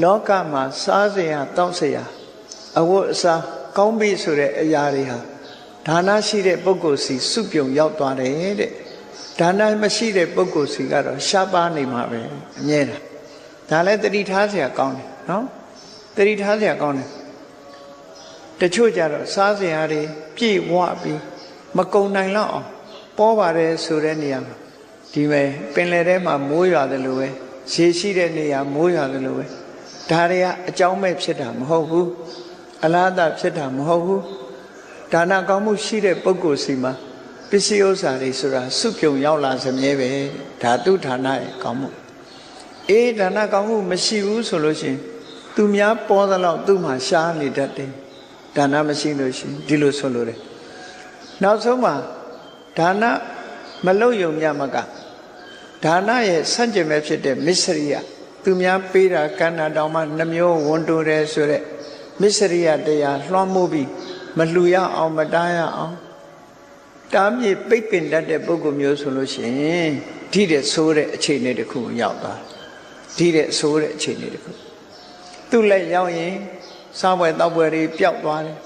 လောကမှာစားစရာတောက်စရာအဝတ်အစားကောင်းပြီဆိုတဲ့အရာတွေဟာဒါနရှိတဲ့ပုဂ္ဂိုလ်စီစုပြုံရောက်သွားတယ်တဲ့ဒါနမရှိတဲ့ပုဂ္ဂိုလ်စီကတော့ရှားပါနေမှာပဲအမြဲတမ်းဒါလည်းတတိထားเสียကောင်းတယ်နော်တတိထားเสียကောင်းတယ်တချို့ကြတော့စားစရာတွေပြည့်ဝပြီးမကုံနိုင်တော့အောင်ပေါ်ပါတယ်ဆိုတဲ့နေရာမှာဒီမဲ့ပင်လယ်ထဲမှာမိုးရွာတယ်လို့ပဲရေရှိတဲ့နေရာမိုးရွာတယ်လို့ပဲဒါတွေကအကြောင်းမဲ့ဖြစ်တာမဟုတ်ဘူးအလားအဖြစ်တာမဟုတ်ဘူးဒါနကောင်းမှုရှိတဲ့ပုဂ္ဂိုလ်စီမှာပစ္စည်းဥစ္စာတွေဆိုတာစုပြုံရောက်လာစမြဲပဲဒါသူဌာနရဲ့ကောင်းမှုအေးဒါနကောင်းမှုမရှိဘူးဆိုလို့ရှိရင်သူများပေါ်သလောက်သူ့မှာရှားနေတတ်တယ်ဒါနမရှိလို့ရှိရင်ဒီလိုဆိုလို့တယ်နောက်ဆုံးမှာဒါနမလုပ်ယုံမြမကဒါနရဲ့ဆန့်ကျင်ဘက်ဖြစ်တဲ့မစ္စရိယသူများပေးတာကန္နာတောင်မှနှမျိုးဝန်တိုတယ်ဆိုတဲ့မစ္စရိယတရားလွှမ်းမိုးပြီးမလှူရအောင်မတားရအောင်တားမြေပိတ်ပင်တတ်တဲ့ပုဂ္ဂိုလ်မျိုးဆိုလို့ရှိရင်ဒီတဲ့ဆိုးတဲ့အခြေအနေတစ်ခုရောက်သွားဒီတဲ့ဆိုးတဲ့အခြေအနေတစ်ခုသူ့လက်ရောက်ရင်စားပွဲတောက်ပွဲတွေပျောက်သွားတယ်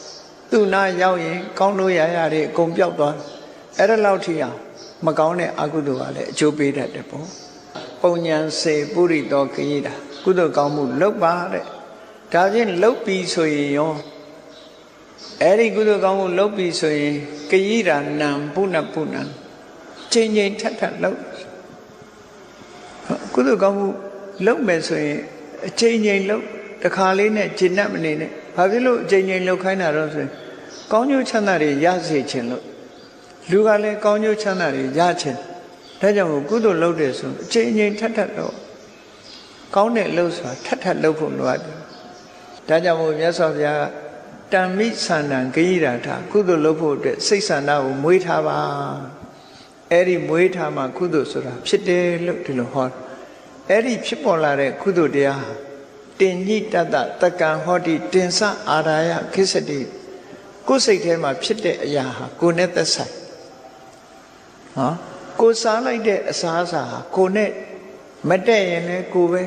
သူ့နားရောက်ရင်ကောင်းလို့ရရတွေအကုန်ပျောက်သွားအဲ့ဒါလောက်ထိအောင်မကောင်းတဲ့အကုသိုလ်ကလည်းအကျိုးပေးတတ်တယ်ပေါ့ပုံညာစေပုရိသောခရီးတာကုသိုလ်ကောင်းမှုလုပ်ပါတဲ့ဒါဖြင့်လုပ်ပြီးဆိုရင်ရောအဲ့ဒီကုသိုလ်ကောင်းမှုလုပ်ပြီးဆိုရင်ခရီးတာနံပုဏ္ဏပုဏ္ဏချိန်ချိန်ထပ်ထပ်လုပ်ကုသိုလ်ကောင်းမှုလုပ်မယ်ဆိုရင်အချိန်ချိန်လုပ်တခါလေးနဲ့ဂျင်းတ်မနေနဲ့ဘာဖြစ်လို့အချိန်ချိန်လုပ်ခိုင်းတာတော့ဆိုရင်ကောင်းကျိုးချမ်းသာတွေရစေခြင်းလို့လူကလည်းကောင်းကျိုးချမ်းသာတွေရခြင်းဒါကြောင့်ကုသိုလ်လုပ်တယ်ဆိုအချိန်ချင်းထပ်ထပ်တော့ကောင်းတဲ့လုပ်ဆိုတာထပ်ထပ်လုပ်ဖို့လိုအပ်တယ်ဒါကြောင့်မို့မြတ်စွာဘုရားကတံမိဆန္ဒံဂိရာထကုသိုလ်လုပ်ဖို့အတွက်စိတ်ဆန္ဒကိုမွေးထားပါအဲ့ဒီမွေးထားမှကုသိုလ်ဆိုတာဖြစ်တယ်လို့ဒီလိုဟောအဲ့ဒီဖြစ်ပေါ်လာတဲ့ကုသိုလ်တရားတင်ညိတတတကံဟောတိတင်စအာရာယခိစ္စတိကိုယ်စိတ်ထဲမှာဖြစ်တဲ့အရာဟာကိုယ်နဲ့သက်ဆိုင်နော်ကိုစားလိုက်တဲ့အစားအစာဟာကိုနဲ့မတဲ့ရင်လည်းကိုပဲ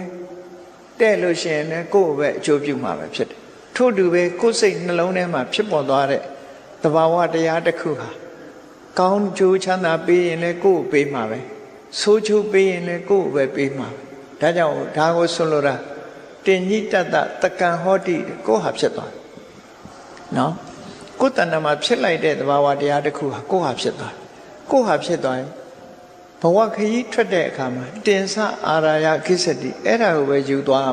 တဲ့လို့ရှိရင်လည်းကိုပဲအကျိုးပြုမှာပဲဖြစ်တယ်ထို့တူပဲကိုယ်စိတ်နှလုံးထဲမှာဖြစ်ပေါ်သွားတဲ့သဘာဝတရားတစ်ခုဟာကောင်းကျိုးချမ်းသာပေးရင်လည်းကိုယ်ပေးမှာပဲဆိုးကျိုးပေးရင်လည်းကိုယ်ပဲပေးမှာပဲဒါကြောင့်ဒါကိုဆိုလိုတာတင်ညိတတတကံဟောတိကိုဟာဖြစ်သွားနော်ကိုယ်တဏ္ဍာမှာဖြစ်လိုက်တဲ့သဘာဝတရားတစ်ခုဟာကိုဟာဖြစ်သွားကိုဟာဖြစ်သွားရင်ဘဝခရီးထွက်တဲ့အခါမှာတင်စအာရာယခိစ္စတိအဲ့ဒါကိုပဲယူသွား